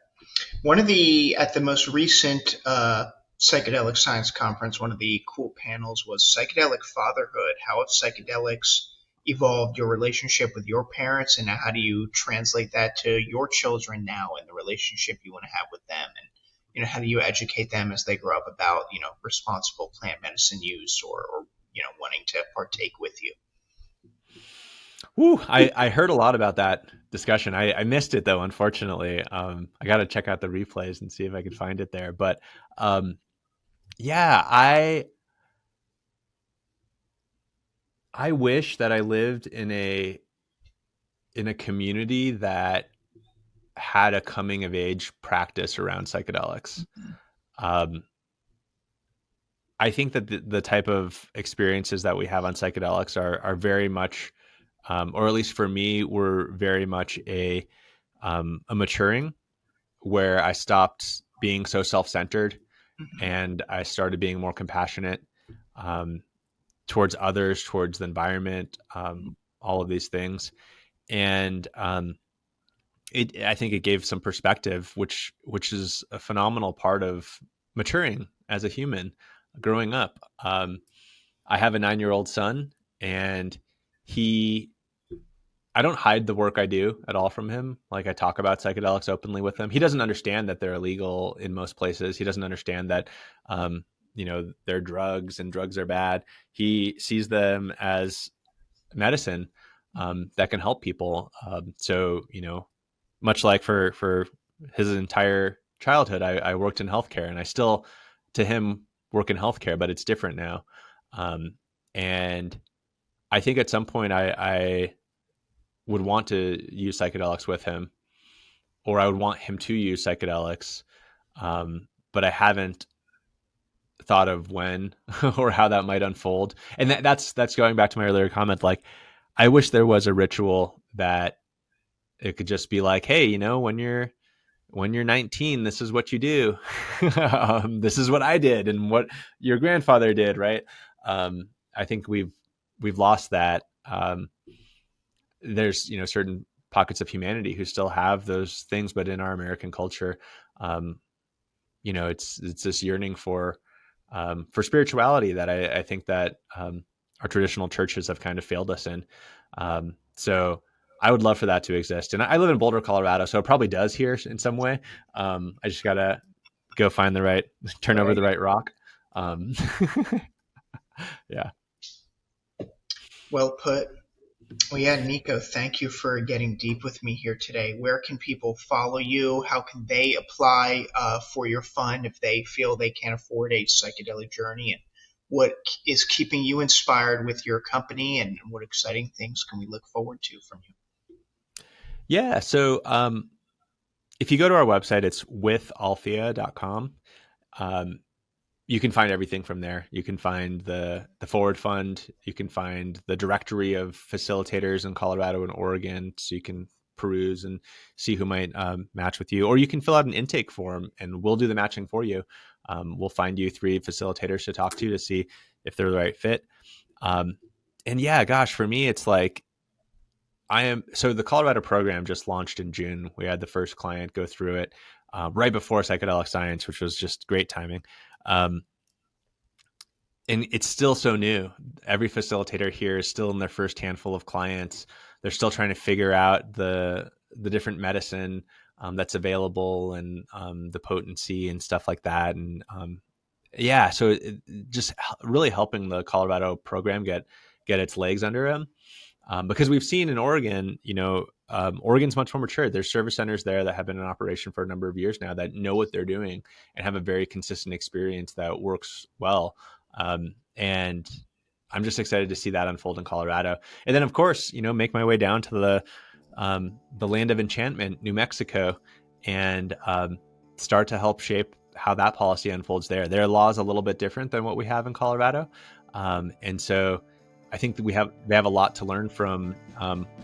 At the most recent psychedelic science conference, one of the cool panels was psychedelic fatherhood. How have psychedelics evolved your relationship with your parents, and how do you translate that to your children now and the relationship you want to have with them? And how do you educate them as they grow up about responsible plant medicine use, or wanting to partake with you? Woo, I heard a lot about that discussion. I missed it though, unfortunately. I got to check out the replays and see if I can find it there. But yeah, I wish that I lived in a community that had a coming of age practice around psychedelics. I think that the type of experiences that we have on psychedelics are very much, or at least for me, were very much a maturing, where I stopped being so self-centered and I started being more compassionate, towards others, towards the environment, all of these things. And I think it gave some perspective, which is a phenomenal part of maturing as a human, growing up. I have a 9-year-old son, and I don't hide the work I do at all from him. Like, I talk about psychedelics openly with him. He doesn't understand that they're illegal in most places. He doesn't understand that, they're drugs and drugs are bad. He sees them as medicine, that can help people. So, much like for his entire childhood, I worked in healthcare, and I still, to him, work in healthcare, but it's different now. And I think at some point I would want to use psychedelics with him, or I would want him to use psychedelics. But I haven't thought of when or how that might unfold. And that's going back to my earlier comment. Like, I wish there was a ritual that it could just be like, hey, when you're 19, this is what you do. This is what I did and what your grandfather did. Right. I think we've lost that. There's, certain pockets of humanity who still have those things, but in our American culture, it's this yearning for spirituality that I think that our traditional churches have kind of failed us in. So I would love for that to exist. And I live in Boulder, Colorado, so it probably does here in some way. I just gotta go find turn over the right rock. Yeah. Well put. Well, yeah, Niko, thank you for getting deep with me here today. Where can people follow you? How can they apply for your fund if they feel they can't afford a psychedelic journey? And what is keeping you inspired with your company, and what exciting things can we look forward to from you? Yeah. So if you go to our website, it's withalthea.com. You can find everything from there. You can find the Forward Fund. You can find the directory of facilitators in Colorado and Oregon, so you can peruse and see who might match with you. Or you can fill out an intake form, and we'll do the matching for you. We'll find you 3 facilitators to talk to see if they're the right fit. And yeah, gosh, for me, it's like, So the Colorado program just launched in June. We had the first client go through it right before psychedelic science, which was just great timing. Um, and it's still so new. Every facilitator here is still in their first handful of clients. They're still trying to figure out the different medicine that's available, and the potency and stuff like that. And yeah, so just really helping the Colorado program get its legs under them. Because we've seen in Oregon, Oregon's much more mature. There's service centers there that have been in operation for a number of years now that know what they're doing and have a very consistent experience that works well. And I'm just excited to see that unfold in Colorado. And then, of course, make my way down to the land of enchantment, New Mexico, and start to help shape how that policy unfolds there. Their law is a little bit different than what we have in Colorado, and so I think that they have a lot to learn from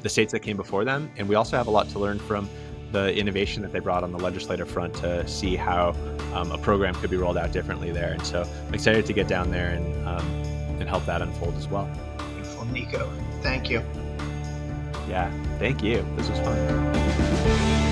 the states that came before them, and we also have a lot to learn from the innovation that they brought on the legislative front to see how a program could be rolled out differently there. And so I'm excited to get down there and help that unfold as well. Beautiful, Niko. Thank you. Yeah, thank you. This was fun.